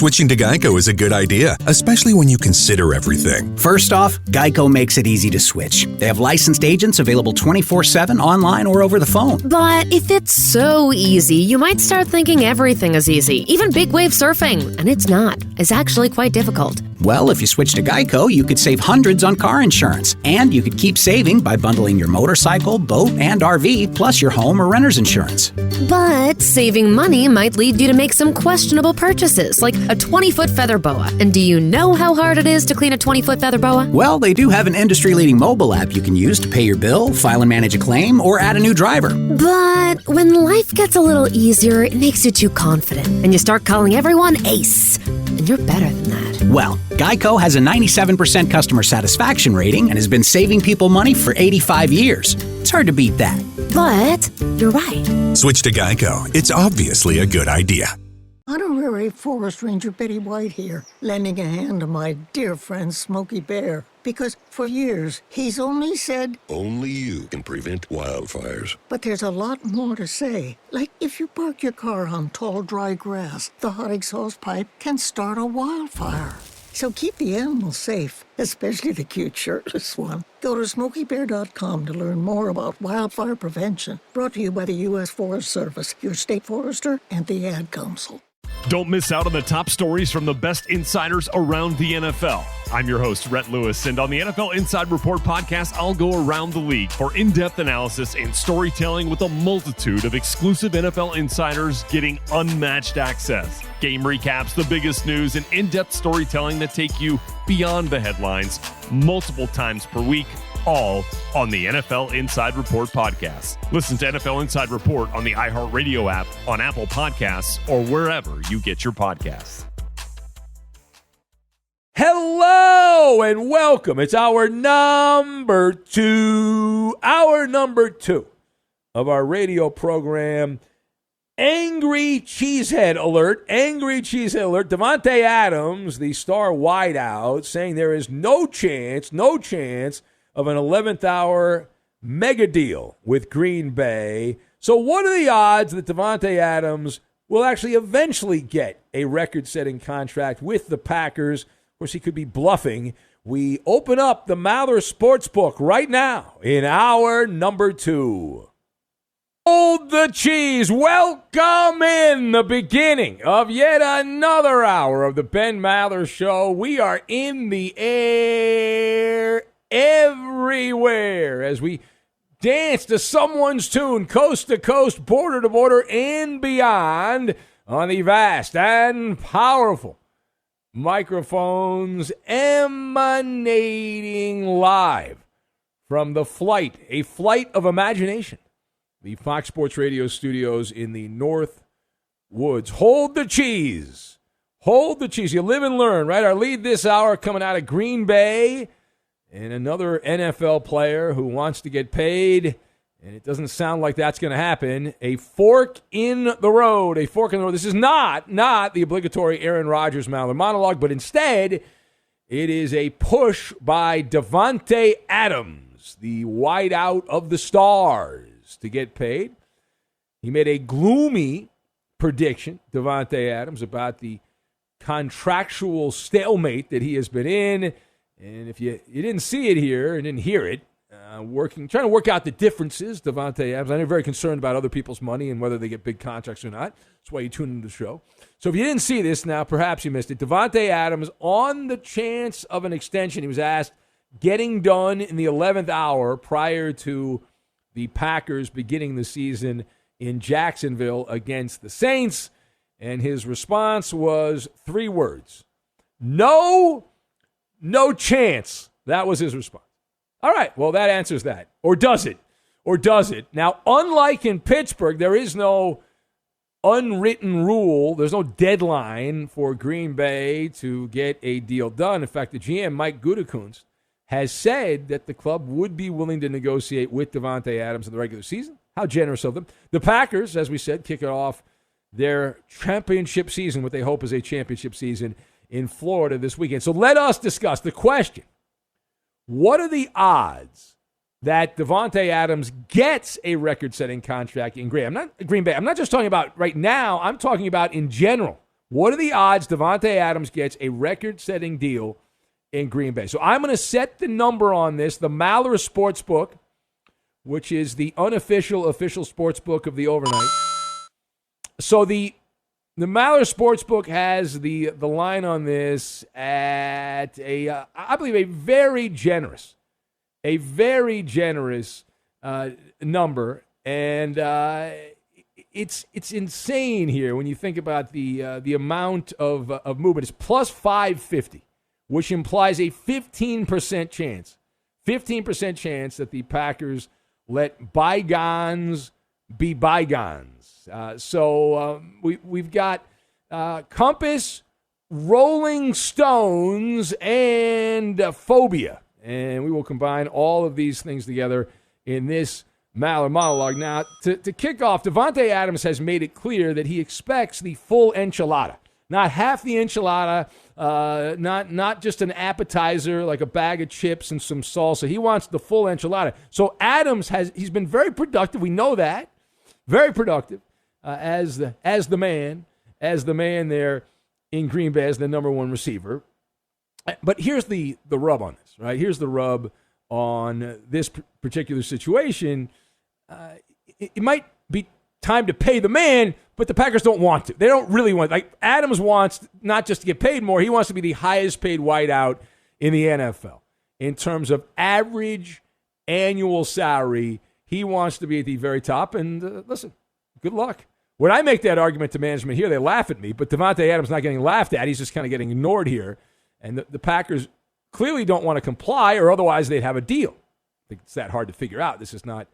Switching to Geico is a good idea, especially when you consider everything. First off, Geico makes it easy to switch. They have licensed agents available 24/7 online or over the phone. But if it's so easy, you might start thinking everything is easy, even big wave surfing. And it's not. It's actually quite difficult. Well, if you switch to Geico, you could save hundreds on car insurance. And you could keep saving by bundling your motorcycle, boat, and RV, plus your home or renter's insurance. But saving money might lead you to make some questionable purchases, like a 20-foot feather boa. And do you know how hard it is to clean a 20-foot feather boa? Well, they do have an industry-leading mobile app you can use to pay your bill, file and manage a claim, or add a new driver. But when life gets a little easier, it makes you too confident, and you start calling everyone Ace. And you're better than that. Well, Geico has a 97% customer satisfaction rating and has been saving people money for 85 years. It's hard to beat that. But you're right. Switch to Geico. It's obviously a good idea. Honorary Forest Ranger Betty White here, lending a hand to my dear friend Smokey Bear. Because for years, he's only said, only you can prevent wildfires. But there's a lot more to say. Like if you park your car on tall, dry grass, the hot exhaust pipe can start a wildfire. So keep the animals safe, especially the cute shirtless one. Go to SmokeyBear.com to learn more about wildfire prevention. Brought to you by the U.S. Forest Service, your state forester, and the Ad Council. Don't miss out on the top stories from the best insiders around the NFL. I'm your host, Rhett Lewis, and on the NFL Inside Report podcast, I'll go around the league for in-depth analysis and storytelling with a multitude of exclusive NFL insiders getting unmatched access. Game recaps, the biggest news, and in-depth storytelling that take you beyond the headlines multiple times per week, all on the NFL Inside Report podcast. Listen to NFL Inside Report on the iHeartRadio app, on Apple Podcasts, or wherever you get your podcasts. Hello and welcome. It's our number two of our radio program. Angry Cheesehead Alert. Davante Adams, the star wideout, saying there is no chance of an 11th hour mega deal with Green Bay. So what are the odds that Davante Adams will actually eventually get a record-setting contract with the Packers? Of course, he could be bluffing. We open up the Mather Sportsbook right now in hour number two. Hold the cheese. Welcome in the beginning of yet another hour of the Ben Mather Show. We are in the air everywhere as we dance to someone's tune, coast to coast, border to border, and beyond on the vast and powerful microphones emanating live from a flight of imagination, the Fox Sports Radio studios in the North Woods. Hold the cheese. You live and learn, right? Our lead this hour coming out of Green Bay, and another NFL player who wants to get paid, and it doesn't sound like that's going to happen. A fork in the road. This is not the obligatory Aaron Rodgers monologue, but instead it is a push by Davante Adams, the wideout of the Stars, to get paid. He made a gloomy prediction, Davante Adams, about the contractual stalemate that he has been in. And if you didn't see it here and didn't hear it, trying to work out the differences, Davante Adams. I know you're very concerned about other people's money and whether they get big contracts or not. That's why you tune into the show. So if you didn't see this, now perhaps you missed it. Davante Adams, on the chance of an extension, he was asked, getting done in the 11th hour prior to the Packers beginning the season in Jacksonville against the Saints. And his response was 3 words. No chance. That was his response. All right, well, that answers that. Or does it? Now, unlike in Pittsburgh, there is no unwritten rule. There's no deadline for Green Bay to get a deal done. In fact, the GM, Mike Gutekunst, has said that the club would be willing to negotiate with Davante Adams in the regular season. How generous of them. The Packers, as we said, kick off their championship season, what they hope is a championship season in Florida this weekend. So let us discuss the question. What are the odds that Davante Adams gets a record-setting contract in Green Bay? I'm not just talking about right now. I'm talking about in general. What are the odds Davante Adams gets a record-setting deal in Green Bay? So I'm going to set the number on this. The Maller Sportsbook, which is the official sportsbook of the overnight. So the Maller Sportsbook has the line on this at I believe a very generous number, and it's insane here when you think about the amount of movement. It's plus 550, which implies a 15% chance that the Packers let bygones be bygones. We've got Compass, Rolling Stones, and Phobia. And we will combine all of these things together in this Maller monologue. Now, to kick off, Davante Adams has made it clear that he expects the full enchilada. Not half the enchilada, not just an appetizer like a bag of chips and some salsa. He wants the full enchilada. So Adams he's been very productive. We know that. Very productive as the man there in Green Bay as the number one receiver. But here's the rub on this, right? Here's the rub on this particular situation. It might be time to pay the man, but the Packers don't want to. They don't really want to. Like, Adams wants not just to get paid more, he wants to be the highest paid wideout in the NFL. In terms of average annual salary, he wants to be at the very top. And listen, good luck. When I make that argument to management here, they laugh at me, but Davante Adams not getting laughed at. He's just kind of getting ignored here. And the Packers clearly don't want to comply, or otherwise they'd have a deal. I think it's that hard to figure out. This is not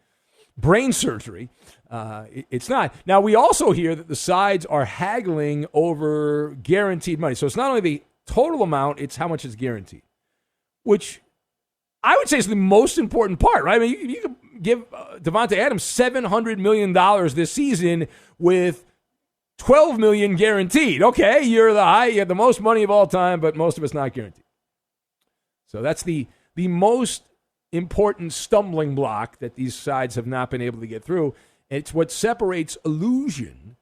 brain surgery. It's not. Now, we also hear that the sides are haggling over guaranteed money. So it's not only the total amount, it's how much is guaranteed, which I would say is the most important part, right? I mean, you could give Davante Adams $700 million this season with $12 million guaranteed. Okay, you have the most money of all time, but most of it's not guaranteed. So that's the most important stumbling block that these sides have not been able to get through. It's what separates illusion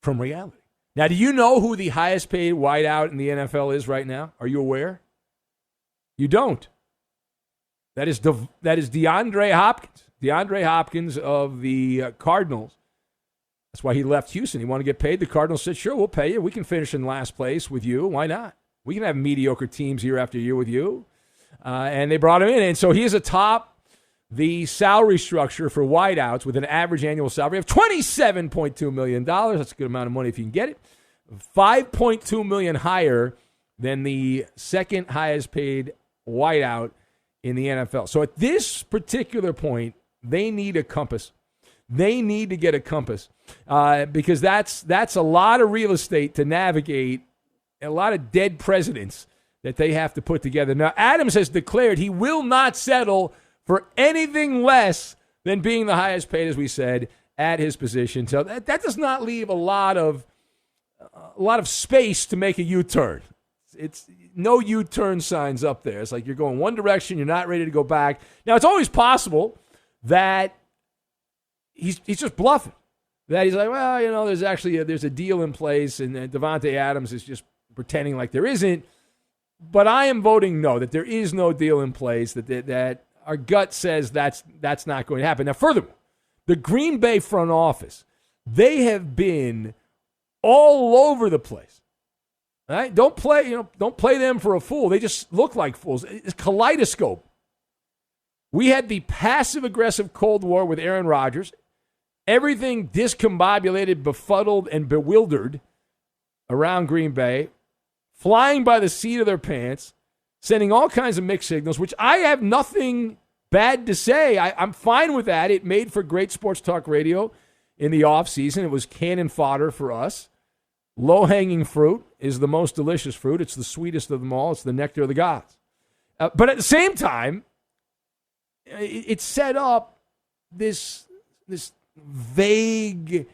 from reality. Now, do you know who the highest paid wideout in the NFL is right now? Are you aware? You don't. That is DeAndre Hopkins. DeAndre Hopkins of the Cardinals. That's why he left Houston. He wanted to get paid. The Cardinals said, sure, we'll pay you. We can finish in last place with you. Why not? We can have mediocre teams year after year with you. And they brought him in. And so he is atop the salary structure for wideouts with an average annual salary of $27.2 million. That's a good amount of money if you can get it. $5.2 million higher than the second highest paid wideout in the NFL. So at this particular point, they need a compass. They need to get a compass because that's a lot of real estate to navigate, a lot of dead presidents that they have to put together. Now, Adams has declared he will not settle for anything less than being the highest paid, as we said, at his position. So that does not leave a lot of space to make a U-turn. It's no U-turn signs up there. It's like you're going one direction, you're not ready to go back. Now, it's always possible that he's just bluffing. That he's like, well, there's actually there's a deal in place, and Davante Adams is just pretending like there isn't. But I am voting no, that there is no deal in place, that our gut says that's not going to happen. Now, furthermore, the Green Bay front office, they have been all over the place. All right? Don't play them for a fool. They just look like fools. It's kaleidoscope. We had the passive-aggressive Cold War with Aaron Rodgers. Everything discombobulated, befuddled, and bewildered around Green Bay, flying by the seat of their pants, sending all kinds of mixed signals, which I have nothing bad to say. I'm fine with that. It made for great sports talk radio in the offseason. It was cannon fodder for us. Low-hanging fruit is the most delicious fruit. It's the sweetest of them all. It's the nectar of the gods. But at the same time, it set up this vague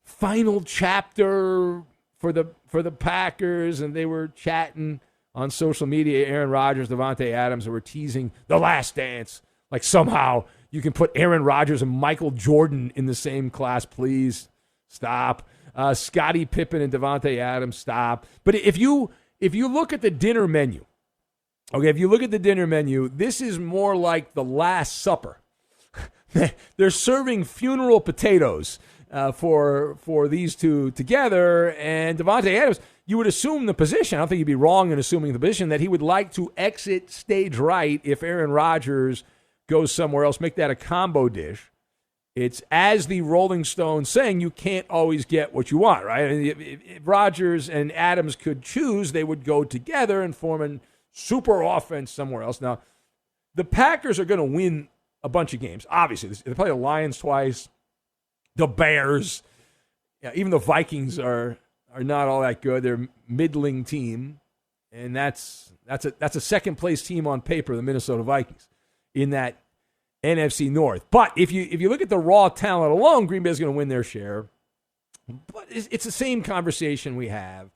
final chapter for the Packers, and they were chatting on social media. Aaron Rodgers, Davante Adams, were teasing the last dance. Like somehow you can put Aaron Rodgers and Michael Jordan in the same class. Please stop. Scottie Pippen and Davante Adams, stop. But if you look at the dinner menu, okay, if you look at the dinner menu, this is more like the Last Supper. They're serving funeral potatoes for these two together. And Davante Adams, you would assume the position, I don't think you'd be wrong in assuming the position, that he would like to exit stage right if Aaron Rodgers goes somewhere else, make that a combo dish. It's, as the Rolling Stones saying, you can't always get what you want, right? If Rodgers and Adams could choose, they would go together and form a super offense somewhere else. Now, the Packers are going to win a bunch of games. Obviously, they play the Lions twice, the Bears. Yeah, even the Vikings are not all that good. They're a middling team, and that's a second-place team on paper, the Minnesota Vikings, in that NFC North. But if you look at the raw talent alone, Green Bay is going to win their share. But it's the same conversation we have,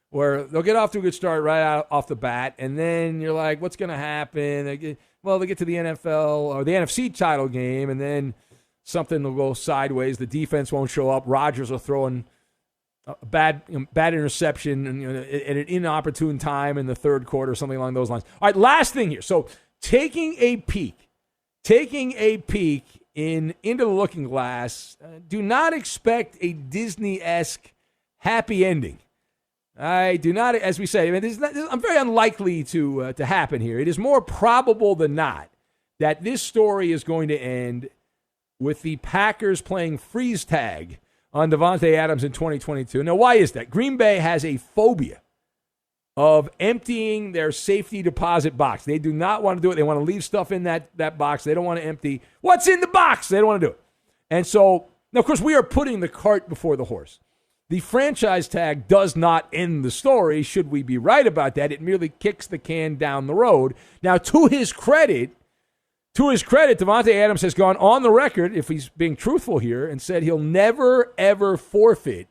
where they'll get off to a good start right out off the bat, and then you're like, what's going to happen? They get to the NFL or the NFC title game, and then something will go sideways. The defense won't show up. Rodgers will throw in a bad interception at an inopportune time in the third quarter, something along those lines. All right, last thing here. So taking a peek into the looking glass, do not expect a Disney-esque happy ending. I do not, as we say, I'm very unlikely to happen here. It is more probable than not that this story is going to end with the Packers playing freeze tag on Davante Adams in 2022. Now, why is that? Green Bay has a phobia of emptying their safety deposit box. They do not want to do it. They want to leave stuff in that box. They don't want to empty what's in the box. They don't want to do it. And so, now, of course, we are putting the cart before the horse. The franchise tag does not end the story. Should we be right about that? It merely kicks the can down the road. Now, to his credit, Davante Adams has gone on the record, if he's being truthful here, and said he'll never, ever forfeit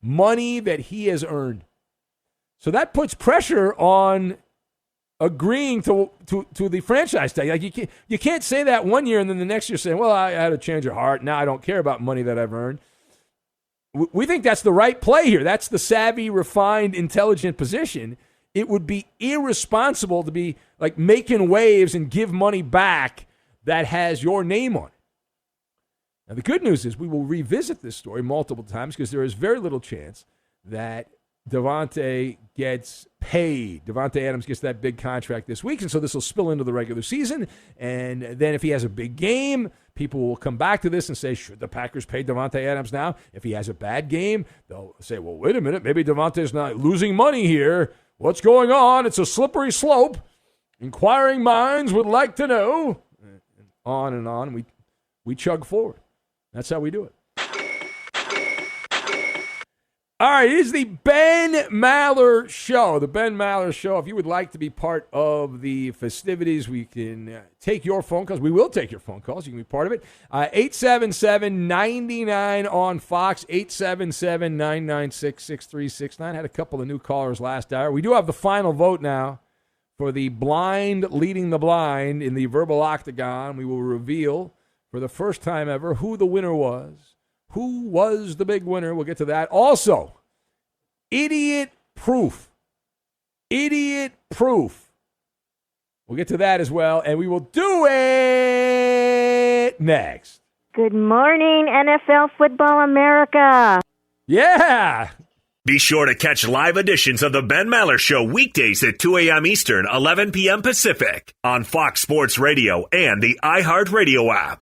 money that he has earned. So that puts pressure on agreeing to the franchise tag. Like you can't say that one year and then the next year saying, well, I had a change of heart. Now I don't care about money that I've earned. We think that's the right play here. That's the savvy, refined, intelligent position. It would be irresponsible to be like making waves and give money back that has your name on it. Now, the good news is we will revisit this story multiple times because there is very little chance that Davante gets paid. Davante Adams gets that big contract this week, and so this will spill into the regular season. And then if he has a big game, people will come back to this and say, should the Packers pay Davante Adams now? If he has a bad game, they'll say, well, wait a minute, maybe Davante's not losing money here. What's going on? It's a slippery slope. Inquiring minds would like to know. And on and on. We chug forward. That's how we do it. All right, it is the Ben Maller Show. The Ben Maller Show. If you would like to be part of the festivities, we can take your phone calls. We will take your phone calls. You can be part of it. 877-99 on Fox, 877-996-6369. Had a couple of new callers last hour. We do have the final vote now for the blind leading the blind in the verbal octagon. We will reveal for the first time ever who the winner was. Who was the big winner? We'll get to that. Also, idiot proof. Idiot proof. We'll get to that as well, and we will do it next. Good morning, NFL Football America. Yeah. Be sure to catch live editions of the Ben Maller Show weekdays at 2 a.m. Eastern, 11 p.m. Pacific on Fox Sports Radio and the iHeartRadio app.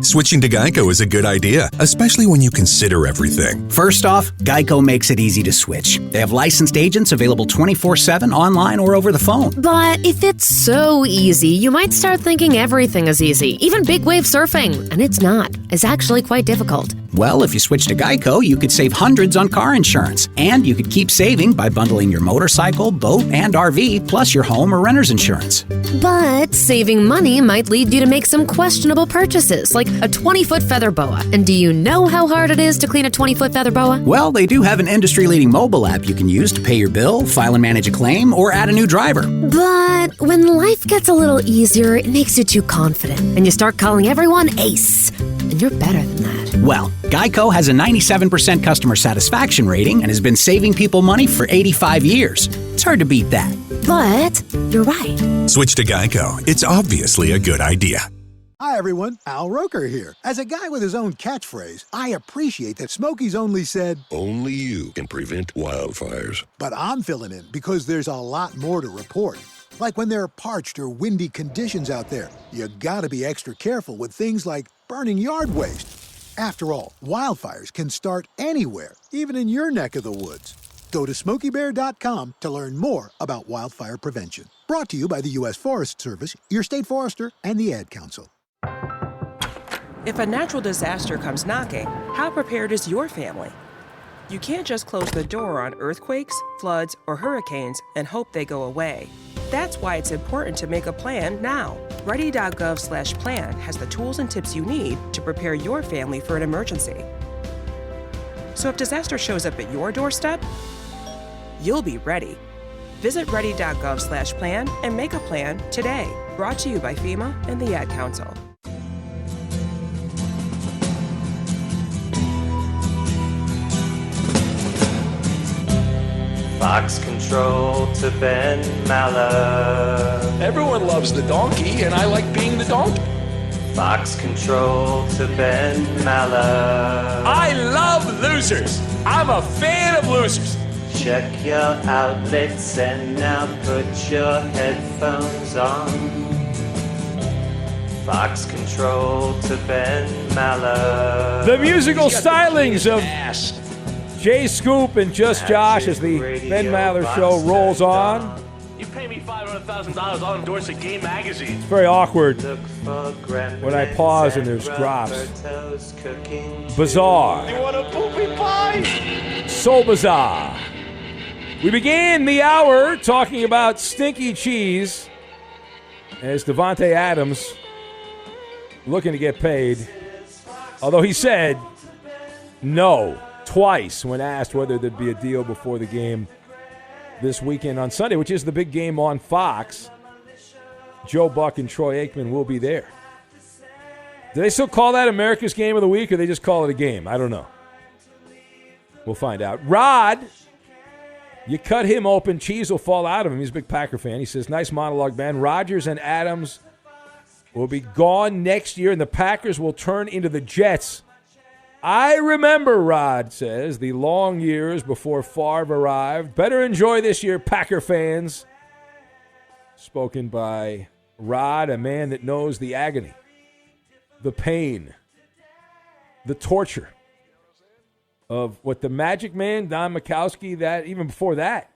Switching to Geico is a good idea, especially when you consider everything. First off, Geico makes it easy to switch. They have licensed agents available 24/7 online or over the phone. But if it's so easy, you might start thinking everything is easy, even big wave surfing. And it's not. It's actually quite difficult. Well, if you switch to Geico, you could save hundreds on car insurance. And you could keep saving by bundling your motorcycle, boat, and RV, plus your home or renter's insurance. But saving money might lead you to make some questionable purchases, like a 20-foot feather boa. And do you know how hard it is to clean a 20-foot feather boa? Well, they do have an industry-leading mobile app you can use to pay your bill, file and manage a claim, or add a new driver. But when life gets a little easier, it makes you too confident. And you start calling everyone Ace. And you're better than that. Well, Geico has a 97% customer satisfaction rating and has been saving people money for 85 years. It's hard to beat that. But you're right. Switch to Geico. It's obviously a good idea. Hi, everyone. Al Roker here. As a guy with his own catchphrase, I appreciate that Smokey's only said, Only you can prevent wildfires. but I'm filling in because there's a lot more to report. Like when there are parched or windy conditions out there, you gotta be extra careful with things like burning yard waste. After all, wildfires can start anywhere, even in your neck of the woods. Go to SmokeyBear.com to learn more about wildfire prevention. Brought to you by the U.S. Forest Service, your state forester, and the Ad Council. If a natural disaster comes knocking, how prepared is your family? You can't just close the door on earthquakes, floods, or hurricanes and hope they go away. That's why it's important to make a plan now. Ready.gov/plan has the tools and tips you need to prepare your family for an emergency. So if disaster shows up at your doorstep, you'll be ready. Visit ready.gov/plan and make a plan today. Brought to you by FEMA and the Ad Council. Fox control to Ben Maller. Everyone loves the donkey, and I like being the donkey. Fox control to Ben Maller. I love losers. I'm a fan of losers. Check your outlets and now put your headphones on. Fox control to Ben Maller. The musical stylings of Jay Scoop and Just Josh as the Ben Maller Show rolls on. You pay me $500,000, I'll endorse a gay magazine. It's very awkward when I pause and there's drops. Bizarre. You want a poopy pie? So bizarre. We began the hour talking about stinky cheese as Devontae Adams looking to get paid. Although he said no twice when asked whether there'd be a deal before the game this weekend on Sunday, which is the big game on Fox. Joe Buck and Troy Aikman will be there. Do they still call that America's Game of the Week, or they just call it a game? I don't know. We'll find out. Rod, you cut him open, cheese will fall out of him. He's a big Packer fan. He says, nice monologue, man. Rodgers and Adams will be gone next year, and the Packers will turn into the Jets. I remember, Rod says, the long years before Favre arrived. Better enjoy this year, Packer fans. Spoken by Rod, a man that knows the agony, the pain, the torture of what the Magic Man, Don Majkowski, that even before that,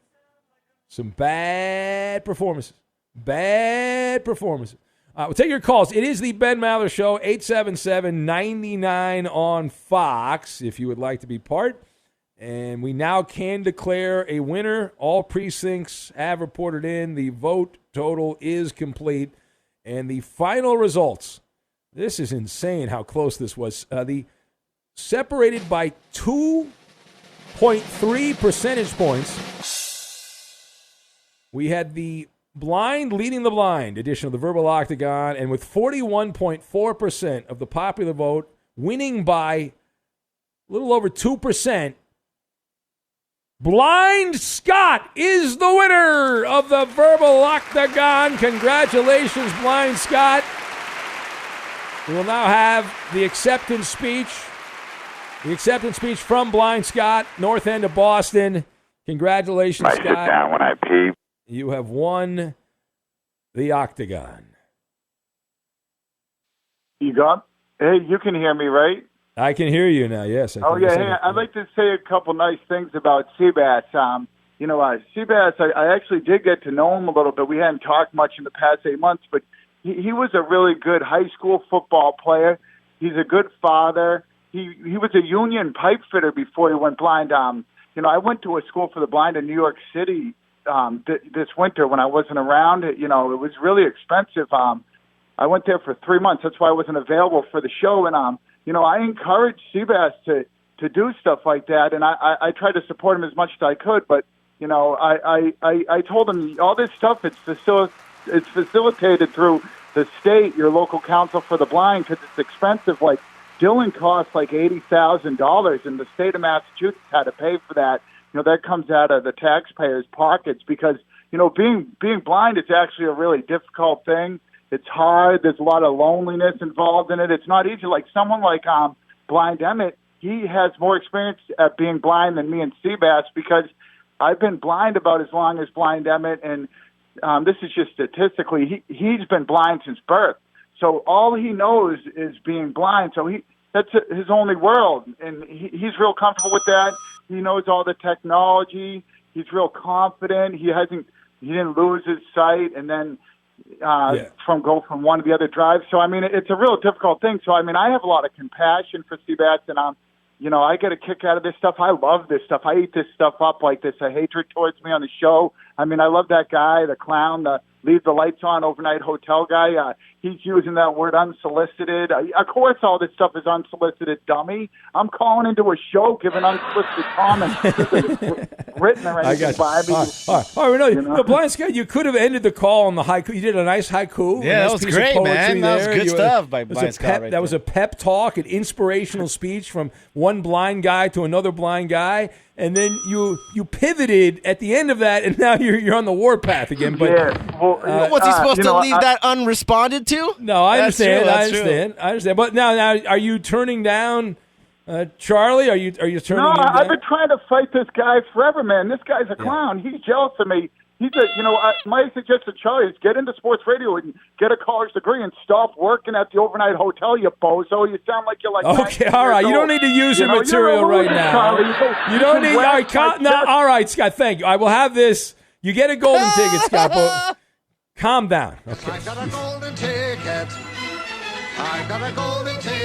some bad performances. Bad performances. We'll take your calls. It is the Ben Maller Show, 877-99 on Fox, if you would like to be part. And we now can declare a winner. All precincts have reported in. The vote total is complete. And the final results, this is insane how close this was. The separated by 2.3 percentage points. We had the blind leading the blind edition of the Verbal Octagon, and with 41.4% of the popular vote winning by a little over 2%, Blind Scott is the winner of the Verbal Octagon. Congratulations, Blind Scott. We will now have the acceptance speech. The acceptance speech from Blind Scott, North End of Boston. Congratulations, Scott. I sit down when I pee. You have won the Octagon. You got? Hey, you can hear me, right? I can hear you now, yes. Hey, I'd like to say a couple nice things about Seabass. Seabass, I actually did get to know him a little bit. We hadn't talked much in the past 8 months, but he was a really good high school football player. He's a good father. He was a union pipe fitter before he went blind. I went to a school for the blind in New York City this winter when I wasn't around. It was really expensive. I went there for 3 months. That's why I wasn't available for the show. And, I encouraged Seabass to do stuff like that. And I tried to support him as much as I could. But, I told him all this stuff, it's facilitated through the state, your local council for the blind, because it's expensive. Like, Dylan cost like $80,000, and the state of Massachusetts had to pay for that. That comes out of the taxpayers' pockets because, being blind is actually a really difficult thing. It's hard. There's a lot of loneliness involved in it. It's not easy. Like someone like Blind Emmett, he has more experience at being blind than me and Seabass because I've been blind about as long as Blind Emmett, and this is just statistically, he's been blind since birth. So all he knows is being blind. So that's his only world, and he's real comfortable with that. He knows all the technology. He's real confident. He didn't lose his sight, and then go from one to the other drive. So, it's a real difficult thing. So, I have a lot of compassion for Seabass, and I get a kick out of this stuff. I love this stuff. I eat this stuff up like this, a hatred towards me on the show. I love that guy, the clown, the leave the lights on overnight hotel guy. He's using that word unsolicited. Of course, all this stuff is unsolicited, dummy. I'm calling into a show giving unsolicited comments. Written or anything by me. All right. The Blind Scott, you could have ended the call on the haiku. You did a nice haiku. Yeah, that was great, man. That was good stuff by Blind Scott. That was a pep talk, an inspirational speech from one blind guy to another blind guy. And then you pivoted at the end of that, and now you're on the warpath again. But was he supposed to leave that unresponded to? No, I understand. I understand. But now, are you turning down Charlie? Are you turning him down? No, I've been trying to fight this guy forever, man. This guy's a clown. He's jealous of me. He's my suggestion to Charlie is get into sports radio and get a college degree and stop working at the overnight hotel, you bozo. You sound like you're like... Okay, all right. You don't need to use your material right now. Charlie. You don't need... All right, all right, Scott, thank you. I will have this. You get a golden ticket, Scott, but calm down. Okay. I got a golden ticket. I got a golden ticket.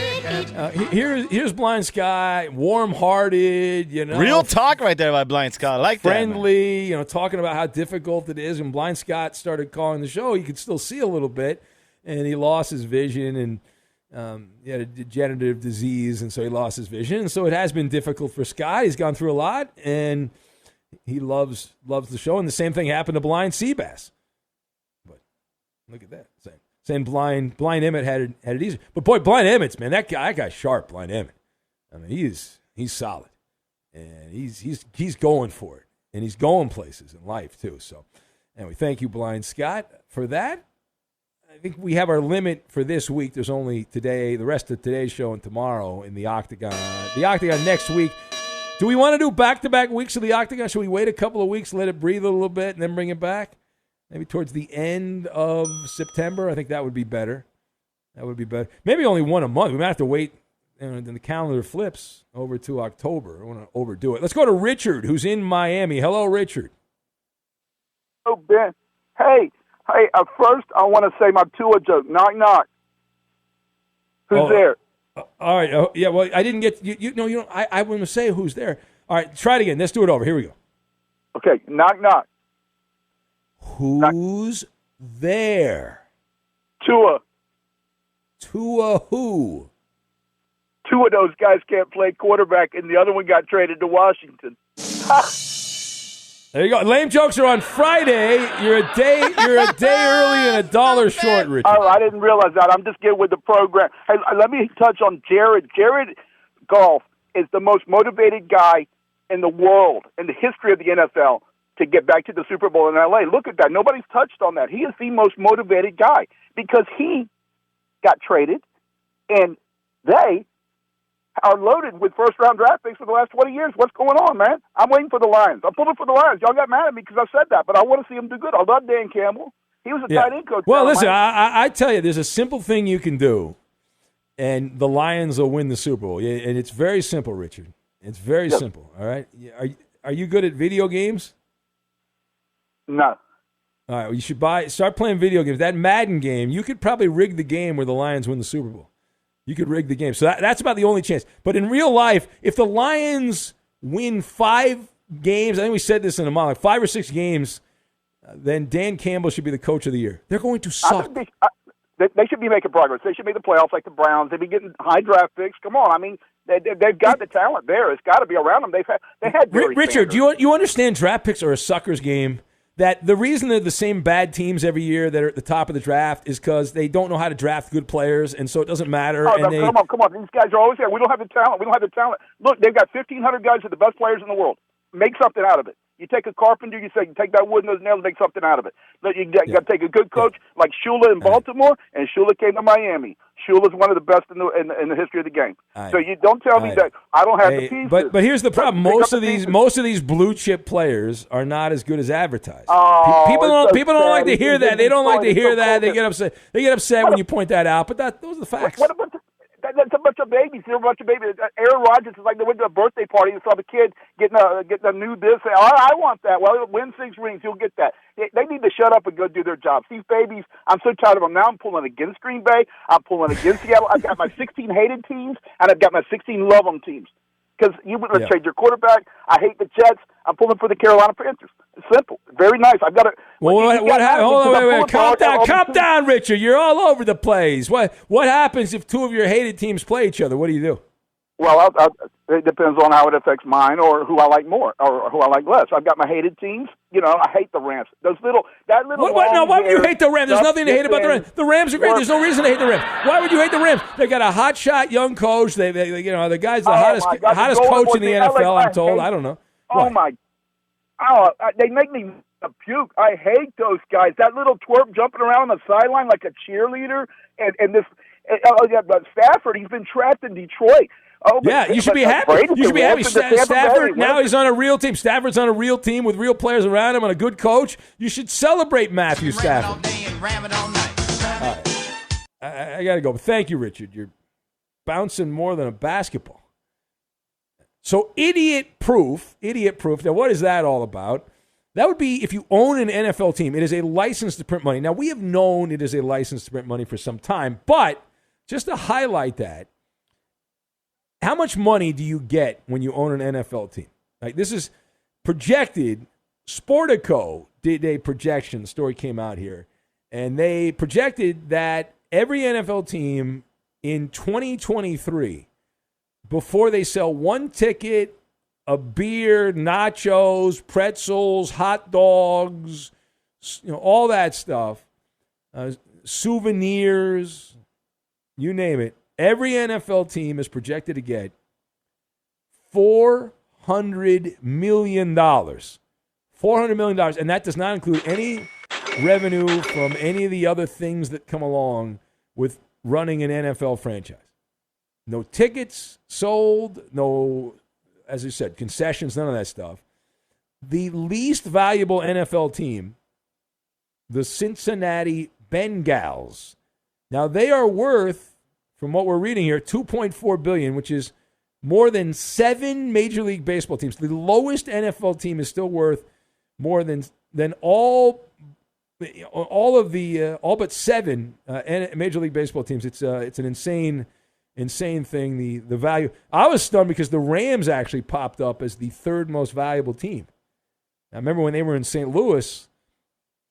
Here's Blind Scott, warm-hearted, Real talk right there by Blind Scott. I like friendly, that. Talking about how difficult it is. When Blind Scott started calling the show, he could still see a little bit, and he lost his vision, and he had a degenerative disease, and so he lost his vision. And so it has been difficult for Scott. He's gone through a lot, and he loves the show. And the same thing happened to Blind Seabass. But look at that. Saying Blind Emmett had it easy. But boy, Blind Emmett's, man, that guy's sharp, Blind Emmett. He's solid. And he's going for it. And he's going places in life too. So anyway, thank you, Blind Scott, for that. I think we have our limit for this week. There's only today, the rest of today's show and tomorrow in the Octagon. The Octagon next week. Do we want to do back-to-back weeks of the Octagon? Should we wait a couple of weeks, let it breathe a little bit, and then bring it back? Maybe towards the end of September. I think that would be better. Maybe only one a month. We might have to wait, and then the calendar flips over to October. I don't want to overdo it. Let's go to Richard, who's in Miami. Hello, Richard. Oh, Ben. Hey. First, I want to say my Tua joke. Knock, knock. Who's there? All right. Yeah. Well, I didn't get you. No, you don't. I want to say who's there. All right. Try it again. Let's do it over. Here we go. Okay. Knock, knock. Who's there? Tua. Tua who? Two of those guys can't play quarterback, and the other one got traded to Washington. There you go. Lame jokes are on Friday. You're a day early and $1 short, Richard. Oh, I didn't realize that. I'm just getting with the program. Hey, let me touch on Jared. Jared Goff is the most motivated guy in the world, in the history of the NFL, to get back to the Super Bowl in L.A. Look at that. Nobody's touched on that. He is the most motivated guy because he got traded, and they are loaded with first-round draft picks for the last 20 years. What's going on, man? I'm waiting for the Lions. I'm pulling for the Lions. Y'all got mad at me because I said that, but I want to see them do good. I love Dan Campbell. He was a tight end coach. Well, listen, I tell you, there's a simple thing you can do, and the Lions will win the Super Bowl. And it's very simple, Richard. It's very simple, all right? Are you good at video games? No. All right, well, you should start playing video games. That Madden game, you could probably rig the game where the Lions win the Super Bowl. You could rig the game. So that's about the only chance. But in real life, if the Lions win 5 games, I think we said this in a month, like 5 or 6 games, then Dan Campbell should be the coach of the year. They're going to suck. They should be making progress. They should make the playoffs like the Browns. They'd be getting high draft picks. Come on. I mean, they've got the talent there. It's got to be around them. They had Richard, do you understand draft picks are a sucker's game? that the reason they're the same bad teams every year that are at the top of the draft is because they don't know how to draft good players, and so it doesn't matter. Oh, no, come on. These guys are always there. We don't have the talent. Look, they've got 1,500 guys who are the best players in the world. Make something out of it. You take a carpenter, you take that wood and those nails, make something out of it. You got to take a good coach like Shula in Baltimore, and Shula came to Miami. Shula's one of the best in the history of the game. So you don't tell me that I don't have the pieces. But here's the problem: most of these blue chip players are not as good as advertised. People don't like to hear that. They don't like to hear that. They get upset. They get upset when you point that out. But those are the facts. What about that's a bunch of babies. They're a bunch of babies. Aaron Rodgers is like they went to a birthday party and saw the kid getting a new this. I want that. Well, he'll win 6 rings. He'll get that. They need to shut up and go do their jobs. These babies, I'm so tired of them. Now I'm pulling against Green Bay. I'm pulling against Seattle. I've got my 16 hated teams, and I've got my 16 love them teams. Because you would trade your quarterback. I hate the Jets. I'm pulling for the Carolina Panthers. It's simple. Very nice. I've got to. Well, what happened? Hold on, wait. Calm down, Richard. You're all over the place. What happens if two of your hated teams play each other? What do you do? Well, it depends on how it affects mine or who I like more or who I like less. I've got my hated teams. I hate the Rams. Why would you hate the Rams? There's nothing to hate about the Rams. The Rams are great. There's no reason to hate the Rams. Why would you hate the Rams? They got a hotshot young coach. The guy's the hottest coach in the NFL. I'm told. I don't know. They make me puke. I hate those guys. That little twerp jumping around on the sideline like a cheerleader, and this Stafford. He's been trapped in Detroit. You should be happy. You should be happy. Stafford, now he's on a real team. Stafford's on a real team with real players around him and a good coach. You should celebrate Matthew Stafford. I got to go. But thank you, Richard. You're bouncing more than a basketball. So idiot proof. Now, what is that all about? That would be if you own an NFL team. It is a license to print money. Now, we have known it is a license to print money for some time, but just to highlight that, how much money do you get when you own an NFL team? Like, this is projected. Sportico did a projection. The story came out here, and they projected that every NFL team in 2023, before they sell one ticket, a beer, nachos, pretzels, hot dogs, all that stuff, souvenirs, you name it, every NFL team is projected to get $400 million. $400 million, and that does not include any revenue from any of the other things that come along with running an NFL franchise. No tickets sold, no, as I said, concessions, none of that stuff. The least valuable NFL team, the Cincinnati Bengals. Now, they are worth, from what we're reading here, $2.4 billion, which is more than 7 Major League Baseball teams. The lowest NFL team is still worth more than all but 7 Major League Baseball teams. It's an insane thing. The value. I was stunned because the Rams actually popped up as the third most valuable team. I remember when they were in St. Louis,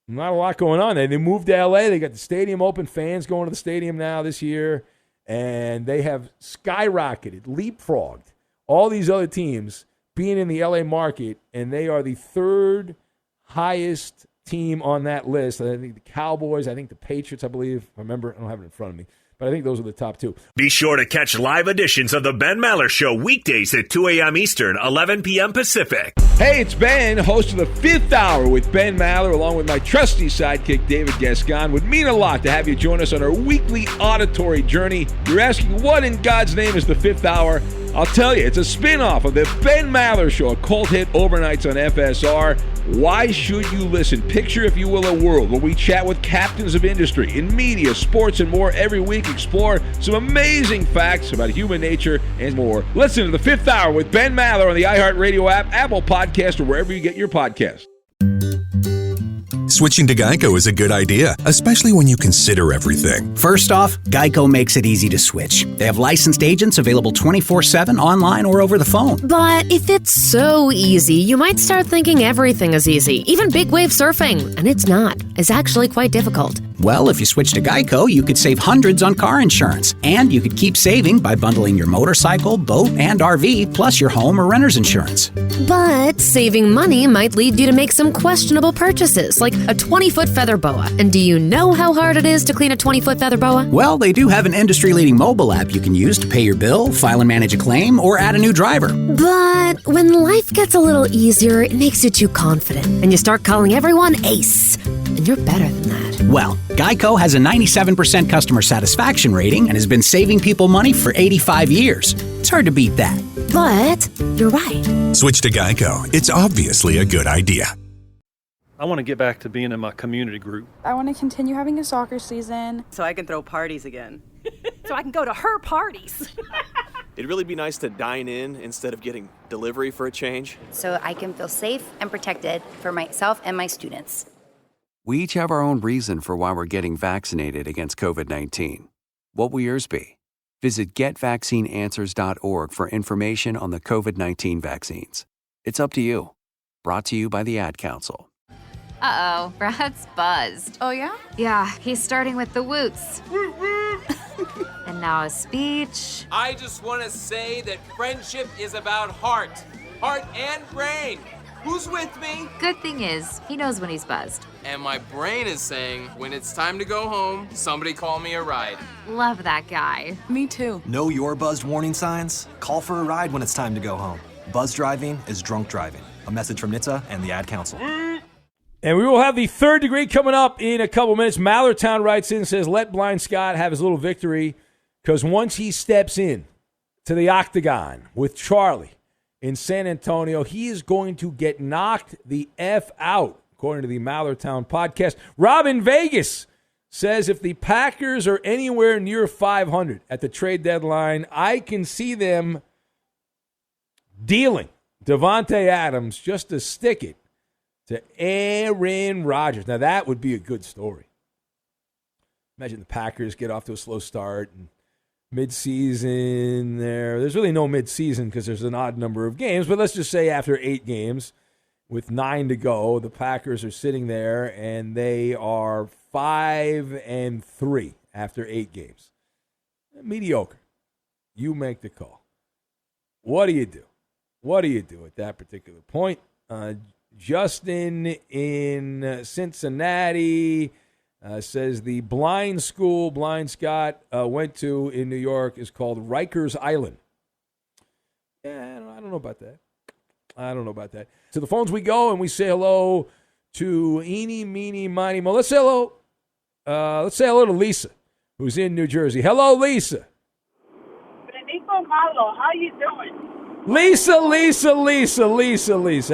not a lot going on there. They moved to L.A. They got the stadium open. Fans going to the stadium now this year. And they have skyrocketed, leapfrogged all these other teams being in the L.A. market, and they are the third highest team on that list. I think the Cowboys, I think the Patriots, I believe. I remember, I don't have it in front of me, but I think those are the top 2. Be sure to catch live editions of the Ben Maller Show weekdays at 2 a.m. Eastern, 11 p.m. Pacific. Hey, it's Ben, host of the 5th Hour with Ben Maller, along with my trusty sidekick, David Gascon. Would mean a lot to have you join us on our weekly auditory journey. You're asking, what in God's name is the 5th Hour? I'll tell you, it's a spin-off of the Ben Maller Show, a cult hit overnights on FSR. Why should you listen? Picture, if you will, a world where we chat with captains of industry in media, sports, and more every week. Explore some amazing facts about human nature and more. Listen to the 5th Hour with Ben Maller on the iHeartRadio app, Apple Podcast, or wherever you get your podcasts. Switching to Geico is a good idea, especially when you consider everything. First off, Geico makes it easy to switch. They have licensed agents available 24/7 online or over the phone. But if it's so easy, you might start thinking everything is easy, even big wave surfing. And it's not. It's actually quite difficult. Well, if you switch to Geico, you could save hundreds on car insurance. And you could keep saving by bundling your motorcycle, boat, and RV, plus your home or renter's insurance. But saving money might lead you to make some questionable purchases, like a 20-foot feather boa. And do you know how hard it is to clean a 20-foot feather boa? Well, they do have an industry-leading mobile app you can use to pay your bill, file and manage a claim, or add a new driver. But when life gets a little easier, it makes you too confident, and you start calling everyone Ace. And you're better than that. Well, Geico has a 97% customer satisfaction rating and has been saving people money for 85 years. It's hard to beat that. But you're right. Switch to Geico. It's obviously a good idea. I want to get back to being in my community group. I want to continue having a soccer season. So I can throw parties again. So I can go to her parties. It'd really be nice to dine in instead of getting delivery for a change. So I can feel safe and protected for myself and my students. We each have our own reason for why we're getting vaccinated against COVID-19. What will yours be? Visit getvaccineanswers.org for information on the COVID-19 vaccines. It's up to you. Brought to you by the Ad Council. Uh-oh, Brad's buzzed. Oh, yeah? Yeah, he's starting with the woots. And now a speech. I just want to say that friendship is about heart and brain. Who's with me? Good thing is, he knows when he's buzzed. And my brain is saying, when it's time to go home, somebody call me a ride. Love that guy. Me too. Know your buzzed warning signs? Call for a ride when it's time to go home. Buzz driving is drunk driving. A message from NHTSA and the Ad Council. And we will have the third degree coming up in a couple minutes. Mallertown writes in and says, let Blind Scott have his little victory because once he steps in to the octagon with Charlie in San Antonio, he is going to get knocked the F out, according to the Mallertown podcast. Rob in Vegas says if the Packers are anywhere near 500 at the trade deadline, I can see them dealing Devontae Adams just to stick it to Aaron Rodgers. Now, that would be a good story. Imagine the Packers get off to a slow start and mid-season there's really no mid-season because there's an odd number of games, but let's just say after 8 games with 9 to go, the Packers are sitting there and they are 5-3 after 8 games. Mediocre. You make the call. What do you do? What do you do at that particular point? Justin in Cincinnati says the blind school Blind Scott went to in New York is called Rikers Island. Yeah, I don't know about that. To the phones we go, and we say hello to Eeny, Meeny, Miny, Mo. Let's say hello to Lisa, who's in New Jersey. Hello, Lisa. Benito Malo, how you doing? Lisa.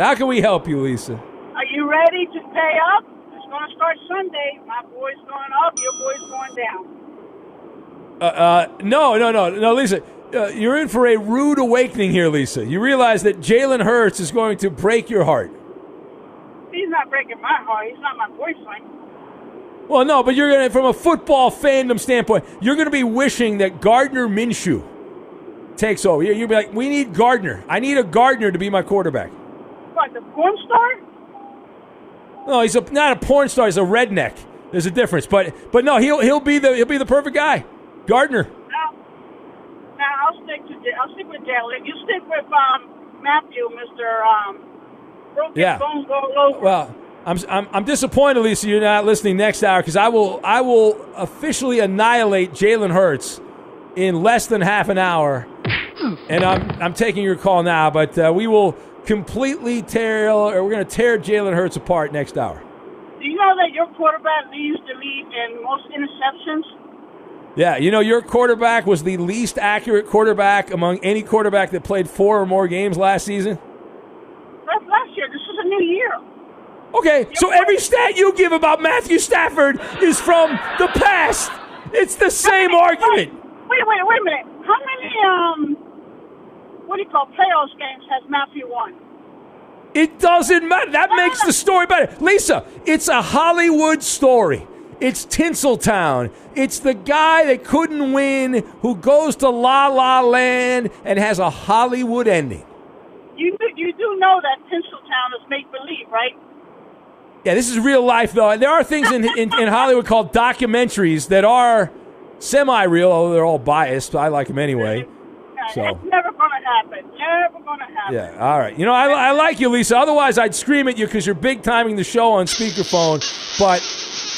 How can we help you, Lisa? Are you ready to pay up? It's going to start Sunday. My boy's going up, your boy's going down. No, Lisa. You're in for a rude awakening here, Lisa. You realize that Jalen Hurts is going to break your heart. He's not breaking my heart. He's not my boyfriend. Well, no, but you're going to, from a football fandom standpoint, you're going to be wishing that Gardner Minshew takes over. You'll be like, we need Gardner. I need a Gardner to be my quarterback. What, the porn star? No, he's not a porn star. He's a redneck. There's a difference, but no, he'll be the perfect guy, Gardner. Now I'll stick with Jalen. You stick with Matthew, Mr. Broken Bones all over. Well, I'm disappointed, Lisa, you're not listening next hour because I will officially annihilate Jalen Hurts in less than half an hour. And I'm taking your call now, but we will completely we're going to tear Jalen Hurts apart next hour. Do you know that your quarterback leads the league in most interceptions? Yeah, your quarterback was the least accurate quarterback among any quarterback that played 4 or more games last season. That's last year. This is a new year. Okay, so every stat you give about Matthew Stafford is from the past. It's the same argument. Wait a minute. How many, playoffs games has Matthew won? It doesn't matter. That makes the story better. Lisa, it's a Hollywood story. It's Tinseltown. It's the guy that couldn't win who goes to La La Land and has a Hollywood ending. You do know that Tinseltown is make-believe, right? Yeah, this is real life, though. There are things in Hollywood called documentaries that are semi-real, although they're all biased. I like them anyway. So. It's never going to happen. Never going to happen. Yeah, all right. I like you, Lisa. Otherwise, I'd scream at you because you're big-timing the show on speakerphone. But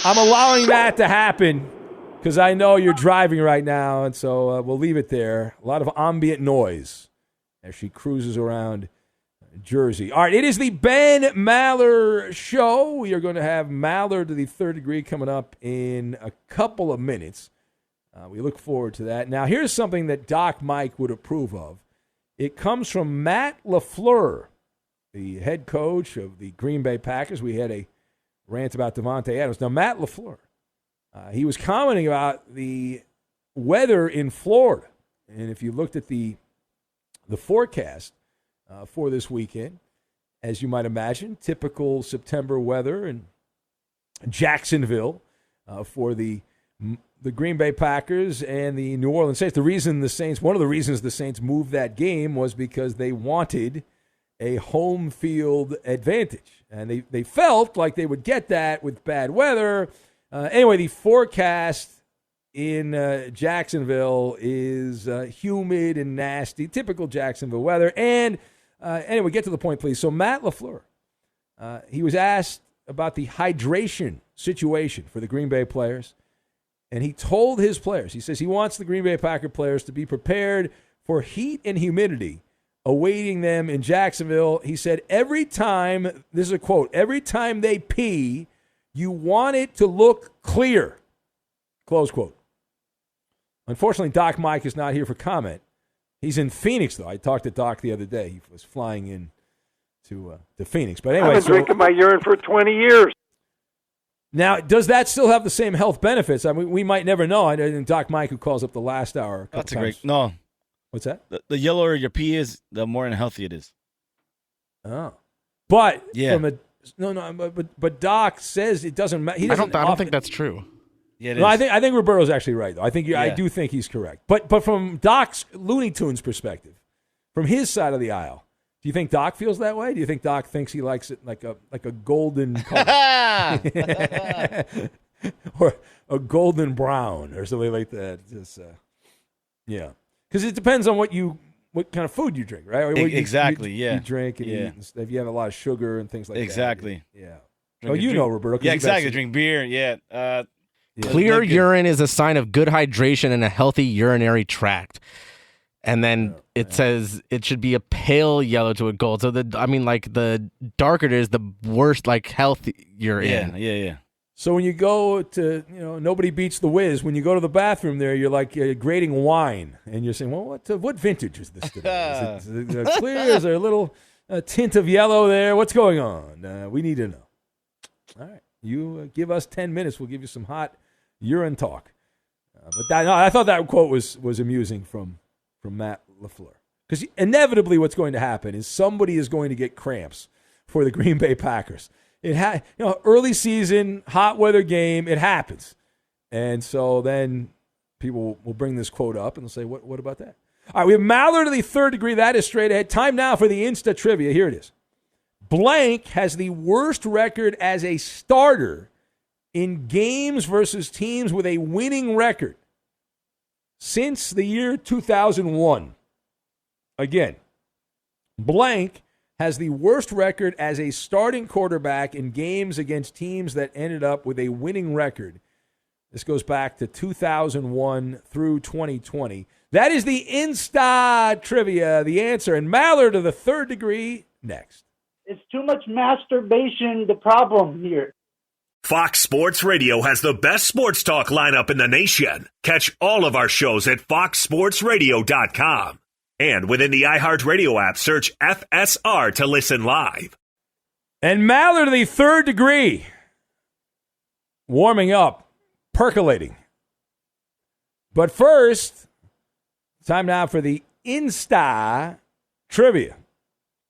I'm allowing that to happen because I know you're driving right now, and so we'll leave it there. A lot of ambient noise as she cruises around Jersey. All right, it is the Ben Maller Show. We are going to have Maller to the Third Degree coming up in a couple of minutes. We look forward to that. Now, here's something that Doc Mike would approve of. It comes from Matt LaFleur, the head coach of the Green Bay Packers. We had a rant about Davante Adams. Now, Matt LaFleur, he was commenting about the weather in Florida. And if you looked at the forecast for this weekend, as you might imagine, typical September weather in Jacksonville for the Green Bay Packers and the New Orleans Saints. One of the reasons the Saints moved that game was because they wanted a home field advantage. And they felt like they would get that with bad weather. Anyway, the forecast in Jacksonville is humid and nasty, typical Jacksonville weather. And anyway, get to the point, please. So Matt LaFleur, he was asked about the hydration situation for the Green Bay players. And he told his players, he says he wants the Green Bay Packer players to be prepared for heat and humidity awaiting them in Jacksonville. He said, every time, this is a quote, every time they pee, you want it to look clear. Close quote. Unfortunately, Doc Mike is not here for comment. He's in Phoenix, though. I talked to Doc the other day. He was flying in to Phoenix. But anyway, I've been drinking my urine for 20 years. Now, does that still have the same health benefits? I mean, we might never know. And Doc Mike, who calls up the last hour. That's a great. No. What's that? The yellower your pee is, the more unhealthy it is. Oh. But yeah. But Doc says it doesn't matter. I don't think that's true. Yeah, I think Roberto's actually right, though. I do think he's correct. But from Doc's Looney Tunes perspective, from his side of the aisle, do you think Doc feels that way? Do you think Doc thinks he likes it like a golden color? Or a golden brown or something like that? Just, yeah. Because it depends on what kind of food you drink, right? Exactly, you drink and eat and stuff. You have a lot of sugar and things like that. Exactly. Yeah. Know, Roberto. Yeah, exactly. Drink beer, yeah. Clear urine is a sign of good hydration and a healthy urinary tract. And then it says it should be a pale yellow to a gold. So the darker it is, the worse health you're in. Yeah. So when you go to, nobody beats the whiz. When you go to the bathroom there, you're like grading wine, and you're saying, well, what vintage is this today? Is it clear? Is there a little tint of yellow there? What's going on? We need to know. All right, you give us 10 minutes. We'll give you some hot urine talk. I thought that quote was amusing from Matt LaFleur. Because inevitably what's going to happen is somebody is going to get cramps for the Green Bay Packers. Early season, hot weather game, it happens. And so then people will bring this quote up and they'll say, what about that? All right, we have Maller to the Third Degree. That is straight ahead. Time now for the Insta Trivia. Here it is. Blank has the worst record as a starter in games versus teams with a winning record since the year 2001. Again, blank has the worst record as a starting quarterback in games against teams that ended up with a winning record. This goes back to 2001 through 2020. That is the Insta Trivia, the answer. And Maller to the Third Degree next. It's too much masturbation, the problem here. Fox Sports Radio has the best sports talk lineup in the nation. Catch all of our shows at foxsportsradio.com. And within the iHeartRadio app, search FSR to listen live. And Maller to the Third Degree. Warming up, percolating. But first, time now for the Insta Trivia.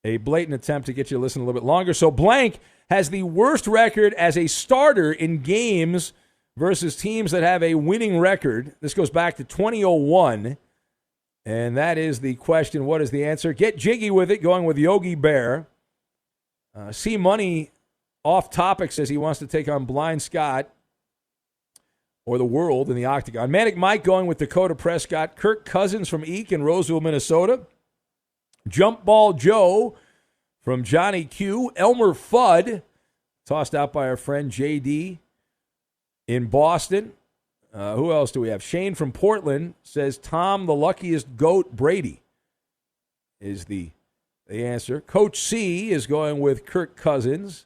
A blatant attempt to get you to listen a little bit longer. So blank has the worst record as a starter in games versus teams that have a winning record. This goes back to 2001. And that is the question. What is the answer? Get jiggy with it, going with Yogi Bear. C Money Off Topic says he wants to take on Blind Scott or the World in the Octagon. Manic Mike going with Dakota Prescott. Kirk Cousins from Eek in Roseville, Minnesota. Jump Ball Joe from Johnny Q. Elmer Fudd, tossed out by our friend JD in Boston. Who else do we have? Shane from Portland says Tom, the luckiest goat, Brady, is the answer. Coach C is going with Kirk Cousins.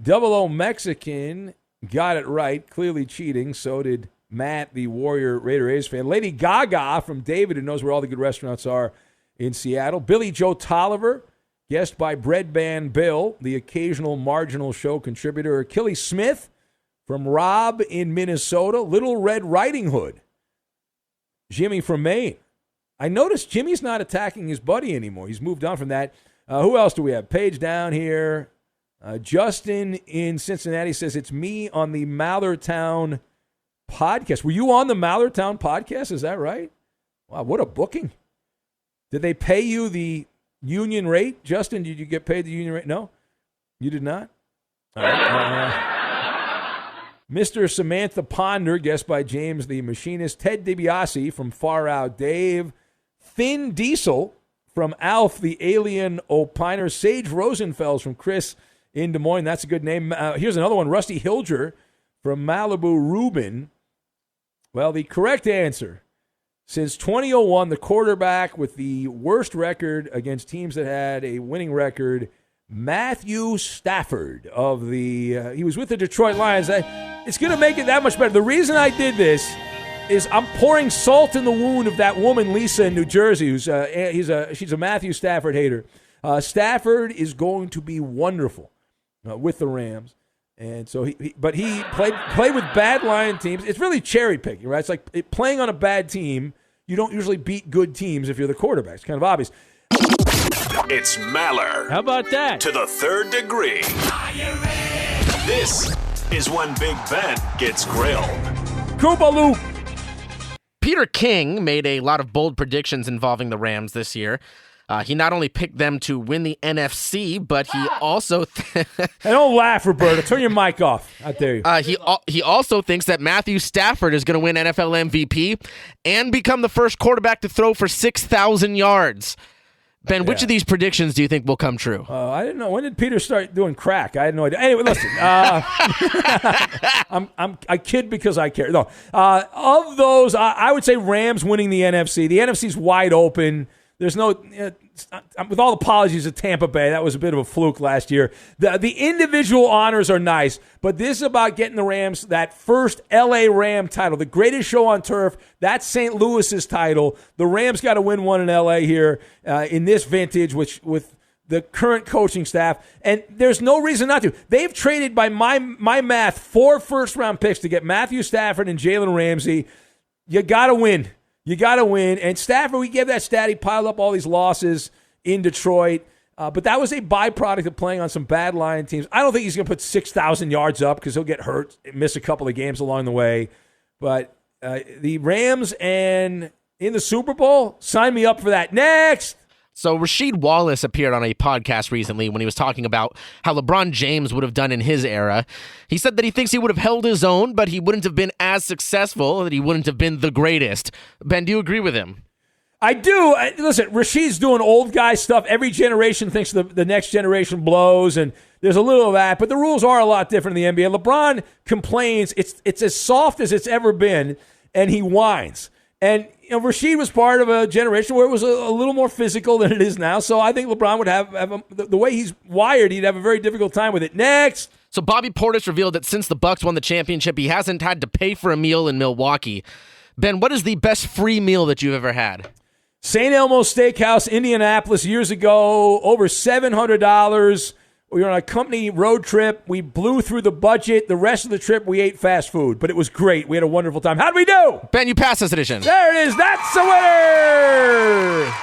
Double O Mexican got it right, clearly cheating. So did Matt, the Warrior Raider A's fan. Lady Gaga from David, who knows where all the good restaurants are in Seattle. Billy Joe Tolliver, guest by Bread Band Bill, the occasional marginal show contributor. Achilles Smith from Rob in Minnesota. Little Red Riding Hood, Jimmy from Maine. I noticed Jimmy's not attacking his buddy anymore. He's moved on from that. Who else do we have? Page down here. Justin in Cincinnati says, it's me on the Mallertown podcast. Were you on the Mallertown podcast? Is that right? Wow, what a booking. Did they pay you the union rate? Justin, did you get paid the union rate? No? You did not? All right. Mr. Samantha Ponder, guest by James the Machinist. Ted DiBiase from Far Out Dave. Thin Diesel from Alf the Alien Opiner. Sage Rosenfels from Chris in Des Moines. That's a good name. Here's another one. Rusty Hilger from Malibu Rubin. Well, the correct answer, since 2001, the quarterback with the worst record against teams that had a winning record, Matthew Stafford of the he was with the Detroit Lions. It's going to make it that much better. The reason I did this is I'm pouring salt in the wound of that woman, Lisa, in New Jersey, who's she's a Matthew Stafford hater. Stafford is going to be wonderful with the Rams. And so he played with bad Lion teams. It's really cherry picking, right? It's like playing on a bad team. You don't usually beat good teams if you're the quarterback. It's kind of obvious. It's Maller. How about that? To the third degree. This is when Big Ben gets grilled. Koopa Loop. Peter King made a lot of bold predictions involving the Rams this year. He not only picked them to win the NFC, but he also... Hey, don't laugh, Roberto. Turn your mic off. How dare you? He also thinks that Matthew Stafford is going to win NFL MVP and become the first quarterback to throw for 6,000 yards. Ben, which of these predictions do you think will come true? I didn't know. When did Peter start doing crack? I had no idea. Anyway, listen. I kid because I care. No. Of those, I would say Rams winning the NFC. The NFC's wide open. There's no, with all apologies to Tampa Bay, that was a bit of a fluke last year. The individual honors are nice, but this is about getting the Rams that first L.A. Ram title, the greatest show on turf. That's St. Louis's title. The Rams got to win one in L.A. here in this vintage, which with the current coaching staff, and there's no reason not to. They've traded, by my math, 4 first-round picks to get Matthew Stafford and Jalen Ramsey. You got to win. You got to win. And Stafford, we gave that stat. He piled up all these losses in Detroit. But that was a byproduct of playing on some bad Lion teams. I don't think he's going to put 6,000 yards up because he'll get hurt, miss a couple of games along the way. But the Rams and in the Super Bowl, sign me up for that. Next! So Rasheed Wallace appeared on a podcast recently when he was talking about how LeBron James would have done in his era. He said that he thinks he would have held his own, but he wouldn't have been as successful, that he wouldn't have been the greatest. Ben, do you agree with him? I do. Listen, Rasheed's doing old guy stuff. Every generation thinks the next generation blows, and there's a little of that, but the rules are a lot different in the NBA. LeBron complains. It's as soft as it's ever been, and he whines. And Rasheed was part of a generation where it was a little more physical than it is now. So I think LeBron would have the way he's wired, he'd have a very difficult time with it. Next. So Bobby Portis revealed that since the Bucks won the championship, he hasn't had to pay for a meal in Milwaukee. Ben, what is the best free meal that you've ever had? St. Elmo's Steakhouse, Indianapolis, years ago, over $700. We were on a company road trip. We blew through the budget. The rest of the trip, we ate fast food, but it was great. We had a wonderful time. How'd we do? Ben, you passed this edition. There it is. That's the winner.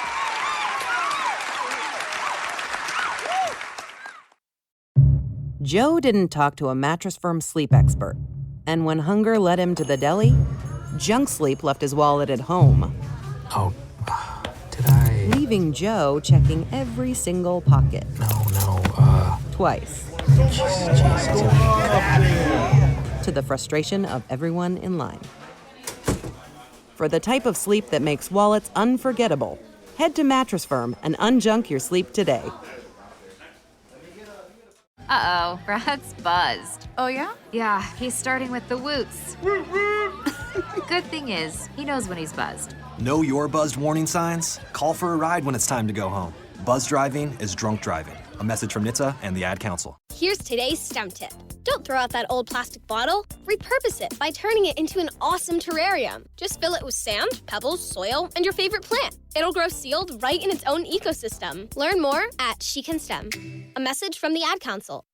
Joe didn't talk to a Mattress Firm sleep expert. And when hunger led him to the deli, Junk Sleep left his wallet at home. Oh, did I? Leaving Joe checking every single pocket. No. Twice. To the frustration of everyone in line. For the type of sleep that makes wallets unforgettable, head to Mattress Firm and unjunk your sleep today. Uh-oh, Brad's buzzed. Oh, yeah? Yeah, he's starting with the woots. Good thing is, he knows when he's buzzed. Know your buzzed warning signs? Call for a ride when it's time to go home. Buzz driving is drunk driving. A message from NHTSA and the Ad Council. Here's today's STEM tip. Don't throw out that old plastic bottle. Repurpose it by turning it into an awesome terrarium. Just fill it with sand, pebbles, soil, and your favorite plant. It'll grow sealed right in its own ecosystem. Learn more at She Can STEM. A message from the Ad Council.